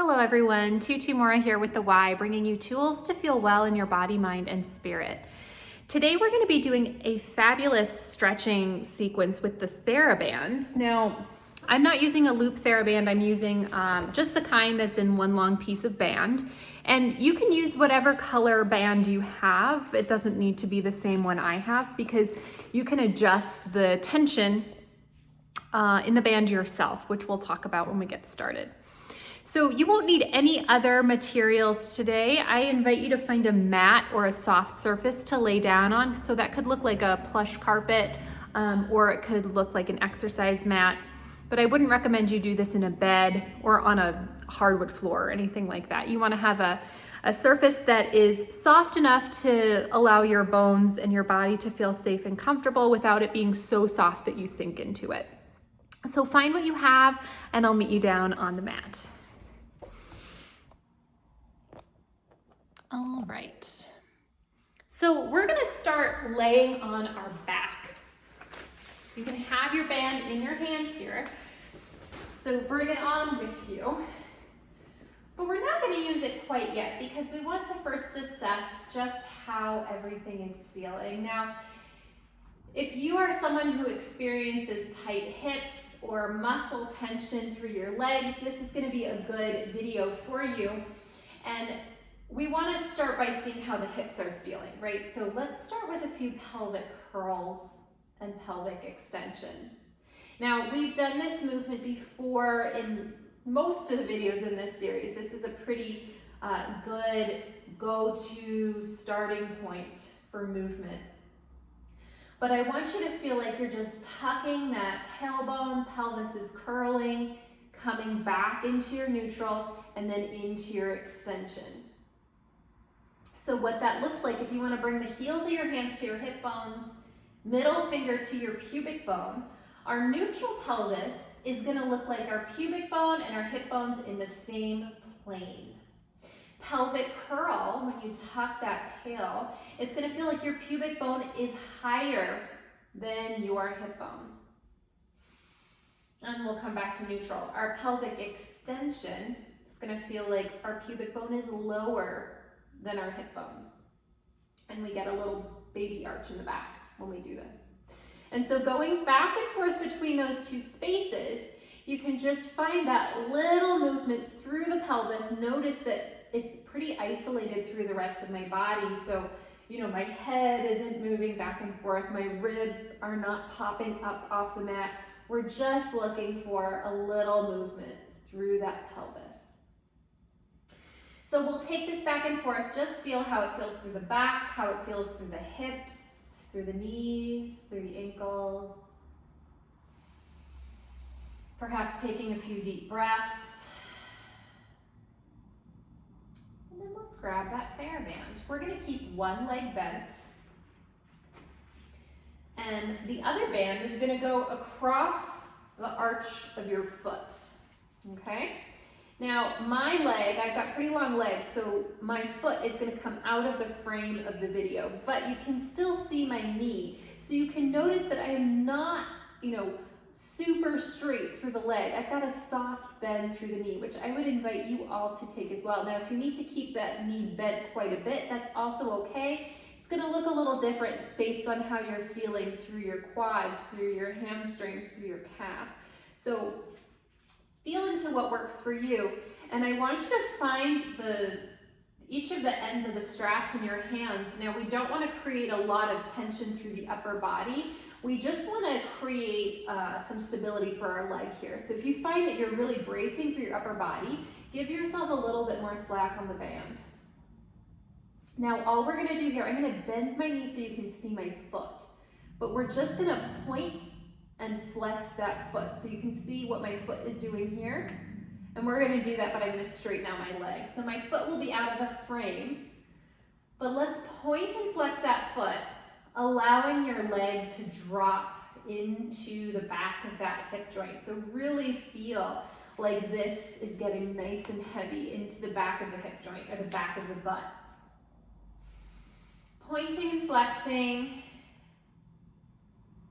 Hello everyone, Tutu Mora here with the Y, bringing you tools to feel well in your body, mind, and spirit. Today we're going to be doing a fabulous stretching sequence with the TheraBand. Now, I'm not using a loop TheraBand, I'm using just the kind that's in one long piece of band. And you can use whatever color band you have. It doesn't need to be the same one I have because you can adjust the tension in the band yourself, which we'll talk about when we get started. So you won't need any other materials today. I invite you to find a mat or a soft surface to lay down on. So that could look like a plush carpet or it could look like an exercise mat. But I wouldn't recommend you do this in a bed or on a hardwood floor or anything like that. You want to have a surface that is soft enough to allow your bones and your body to feel safe and comfortable without it being so soft that you sink into it. So find what you have and I'll meet you down on the mat. All right, so we're gonna start laying on our back. You can have your band in your hand here. So bring it on with you. But we're not gonna use it quite yet because we want to first assess just how everything is feeling. Now, if you are someone who experiences tight hips or muscle tension through your legs, this is gonna be a good video for you. And we want to start by seeing how the hips are feeling, right? So let's start with a few pelvic curls and pelvic extensions. Now, we've done this movement before in most of the videos in this series. This is a pretty good go-to starting point for movement. But I want you to feel like you're just tucking that tailbone, pelvis is curling, coming back into your neutral, and then into your extension. So what that looks like, if you want to bring the heels of your hands to your hip bones, middle finger to your pubic bone, our neutral pelvis is going to look like our pubic bone and our hip bones in the same plane. Pelvic curl, when you tuck that tail, it's going to feel like your pubic bone is higher than your hip bones. And we'll come back to neutral. Our pelvic extension is going to feel like our pubic bone is lower than our hip bones. And we get a little baby arch in the back when we do this. And so going back and forth between those two spaces, you can just find that little movement through the pelvis. Notice that it's pretty isolated through the rest of my body. So, you know, my head isn't moving back and forth. My ribs are not popping up off the mat. We're just looking for a little movement through that pelvis. So we'll take this back and forth, just feel how it feels through the back, how it feels through the hips, through the knees, through the ankles. Perhaps taking a few deep breaths. And then let's grab that TheraBand. We're gonna keep one leg bent. And the other band is gonna go across the arch of your foot, okay? Now, my leg, I've got pretty long legs, so my foot is going to come out of the frame of the video, but you can still see my knee. So you can notice that I am not, super straight through the leg. I've got a soft bend through the knee, which I would invite you all to take as well. Now, if you need to keep that knee bent quite a bit, that's also okay. It's going to look a little different based on how you're feeling through your quads, through your hamstrings, through your calf. So feel into what works for you, and I want you to find each of the ends of the straps in your hands. Now, we don't want to create a lot of tension through the upper body. We just want to create some stability for our leg here. So if you find that you're really bracing through your upper body, give yourself a little bit more slack on the band. Now, all we're going to do here, I'm going to bend my knee so you can see my foot, but we're just going to point and flex that foot. So you can see what my foot is doing here. And we're gonna do that, but I'm gonna straighten out my leg. So my foot will be out of the frame, but let's point and flex that foot, allowing your leg to drop into the back of that hip joint. So really feel like this is getting nice and heavy into the back of the hip joint or the back of the butt. Pointing and flexing.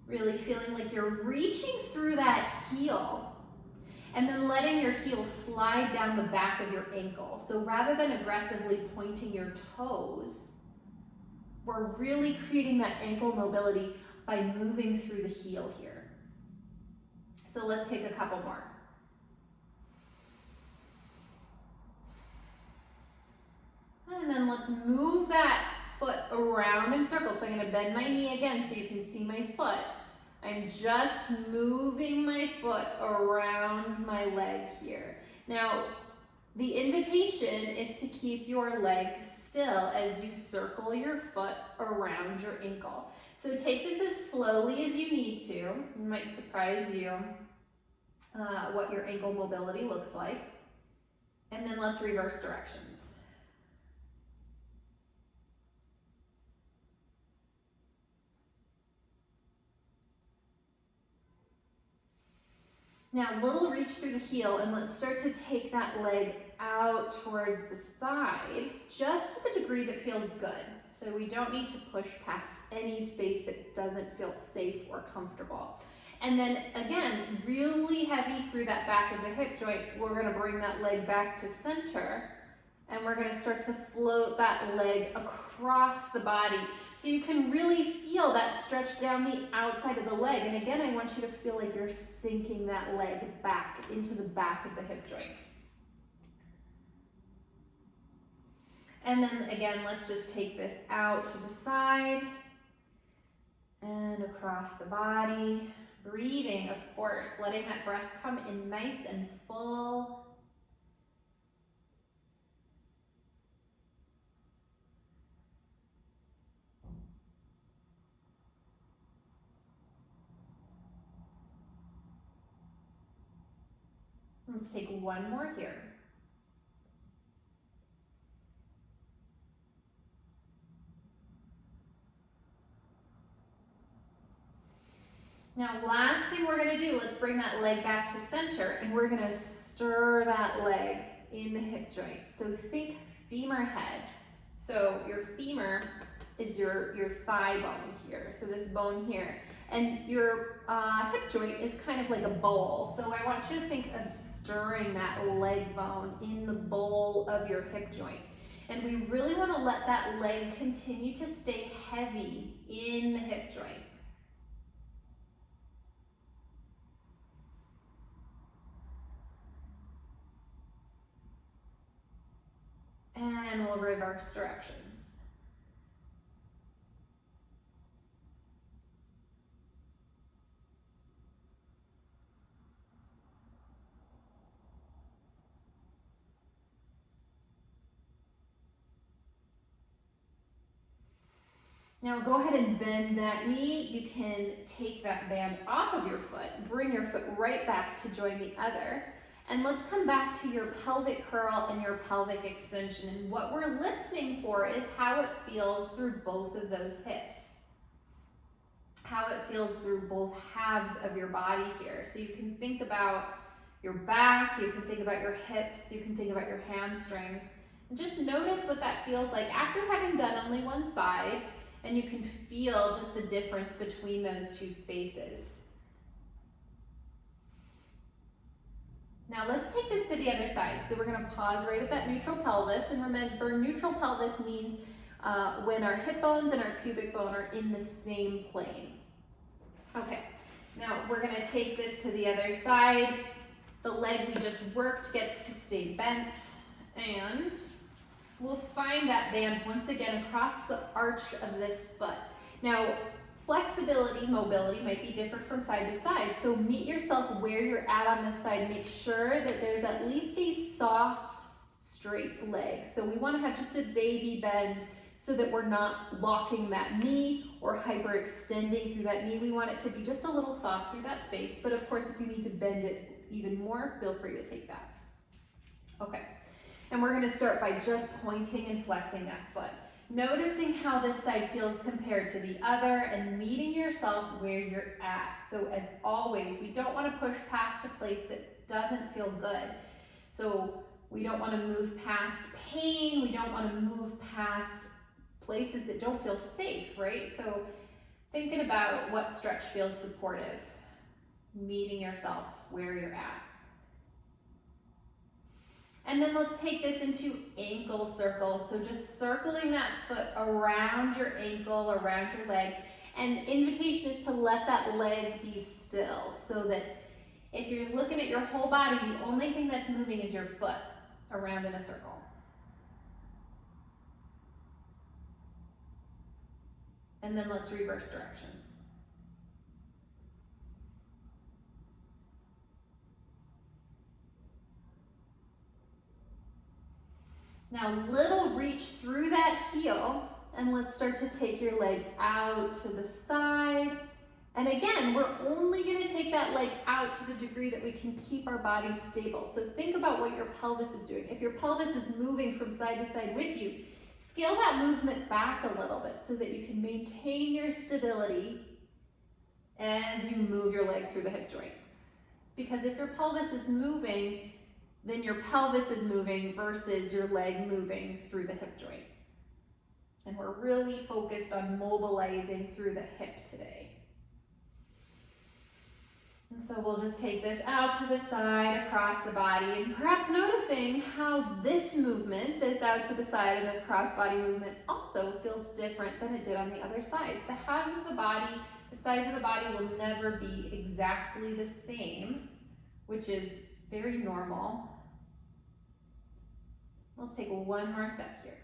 Really feeling like you're reaching through that heel And then letting your heel slide down the back of your ankle. So rather than aggressively pointing your toes, we're really creating that ankle mobility by moving through the heel here. So let's take a couple more. And then let's move that foot around in circles. So I'm going to bend my knee again so you can see my foot. I'm just moving my foot around my leg here. Now, the invitation is to keep your leg still as you circle your foot around your ankle. So take this as slowly as you need to. It might surprise you what your ankle mobility looks like. And then let's reverse directions. Now, little reach through the heel, and let's start to take that leg out towards the side, just to the degree that feels good. So we don't need to push past any space that doesn't feel safe or comfortable. And then again, really heavy through that back of the hip joint, we're gonna bring that leg back to center, and we're gonna start to float that leg across the body. So you can really feel that stretch down the outside of the leg. And again, I want you to feel like you're sinking that leg back into the back of the hip joint. And then again, let's just take this out to the side and across the body. Breathing, of course, letting that breath come in nice and full. Let's take one more here. Now, last thing we're gonna do, let's bring that leg back to center, and we're gonna stir that leg in the hip joint. So think femur head. So your femur is your thigh bone here, so this bone here. And your hip joint is kind of like a bowl. So I want you to think of stirring that leg bone in the bowl of your hip joint. And we really want to let that leg continue to stay heavy in the hip joint. And we'll reverse directions. Now go ahead and bend that knee. You can take that band off of your foot, bring your foot right back to join the other. And let's come back to your pelvic curl and your pelvic extension. And what we're listening for is how it feels through both of those hips. How it feels through both halves of your body here. So you can think about your back, you can think about your hips, you can think about your hamstrings. And just notice what that feels like after having done only one side, and you can feel just the difference between those two spaces. Now let's take this to the other side. So we're gonna pause right at that neutral pelvis, and remember, neutral pelvis means when our hip bones and our pubic bone are in the same plane. Okay, now we're gonna take this to the other side. The leg we just worked gets to stay bent, and we'll find that band once again across the arch of this foot. Now, flexibility, mobility might be different from side to side, so meet yourself where you're at on this side. Make sure that there's at least a soft, straight leg. So we want to have just a baby bend so that we're not locking that knee or hyperextending through that knee. We want it to be just a little soft through that space, but of course, if you need to bend it even more, feel free to take that. Okay, and we're going to start by just pointing and flexing that foot. Noticing how this side feels compared to the other and meeting yourself where you're at. So as always, we don't want to push past a place that doesn't feel good. So we don't want to move past pain. We don't want to move past places that don't feel safe, right? So thinking about what stretch feels supportive, meeting yourself where you're at. And then let's take this into ankle circles. So just circling that foot around your ankle, around your leg. And the invitation is to let that leg be still, so that if you're looking at your whole body, the only thing that's moving is your foot around in a circle. And then let's reverse directions. Now, little reach through that heel, and let's start to take your leg out to the side. And again, we're only gonna take that leg out to the degree that we can keep our body stable. So think about what your pelvis is doing. If your pelvis is moving from side to side with you, scale that movement back a little bit so that you can maintain your stability as you move your leg through the hip joint. Because if your pelvis is moving, then your pelvis is moving versus your leg moving through the hip joint. And we're really focused on mobilizing through the hip today. And so we'll just take this out to the side, across the body, and perhaps noticing how this movement, this out to the side and this cross-body movement also feels different than it did on the other side. The halves of the body, the sides of the body will never be exactly the same, which is very normal. Let's take one more set here.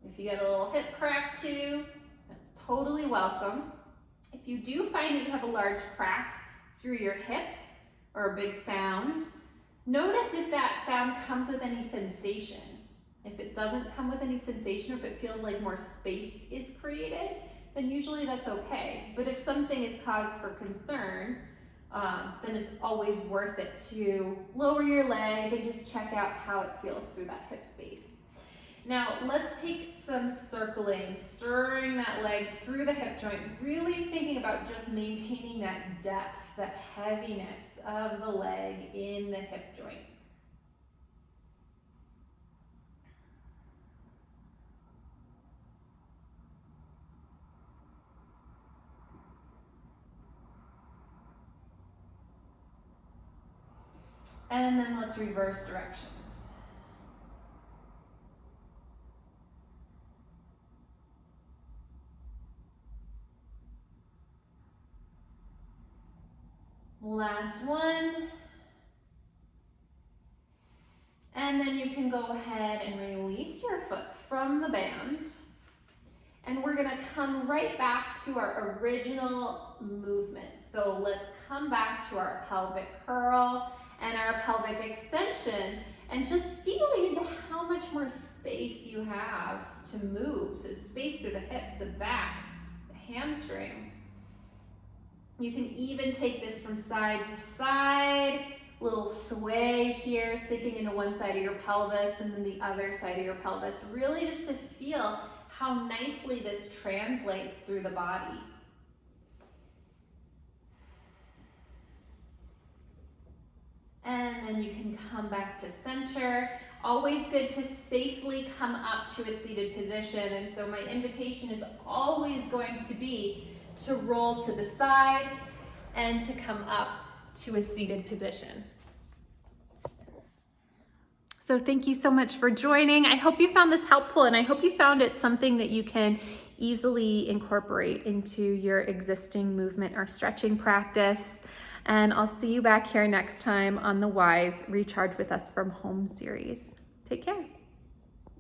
If you get a little hip crack too, that's totally welcome. If you do find that you have a large crack through your hip or a big sound, notice if that sound comes with any sensation. If it doesn't come with any sensation, or if it feels like more space is created, then usually that's okay. But if something is cause for concern, then it's always worth it to lower your leg and just check out how it feels through that hip space. Now let's take some circling, stirring that leg through the hip joint, really thinking about just maintaining that depth, that heaviness of the leg in the hip joint. And then let's reverse directions. Last one. And then you can go ahead and release your foot from the band. And we're gonna come right back to our original movement. So let's come back to our pelvic curl and our pelvic extension, and just feeling into how much more space you have to move. So space through the hips, the back, the hamstrings. You can even take this from side to side, little sway here, sticking into one side of your pelvis and then the other side of your pelvis, really just to feel how nicely this translates through the body. And then you can come back to center. Always good to safely come up to a seated position. And so my invitation is always going to be to roll to the side and to come up to a seated position. So thank you so much for joining. I hope you found this helpful, and I hope you found it something that you can easily incorporate into your existing movement or stretching practice. And I'll see you back here next time on the Wise Recharge with Us from Home series. Take care.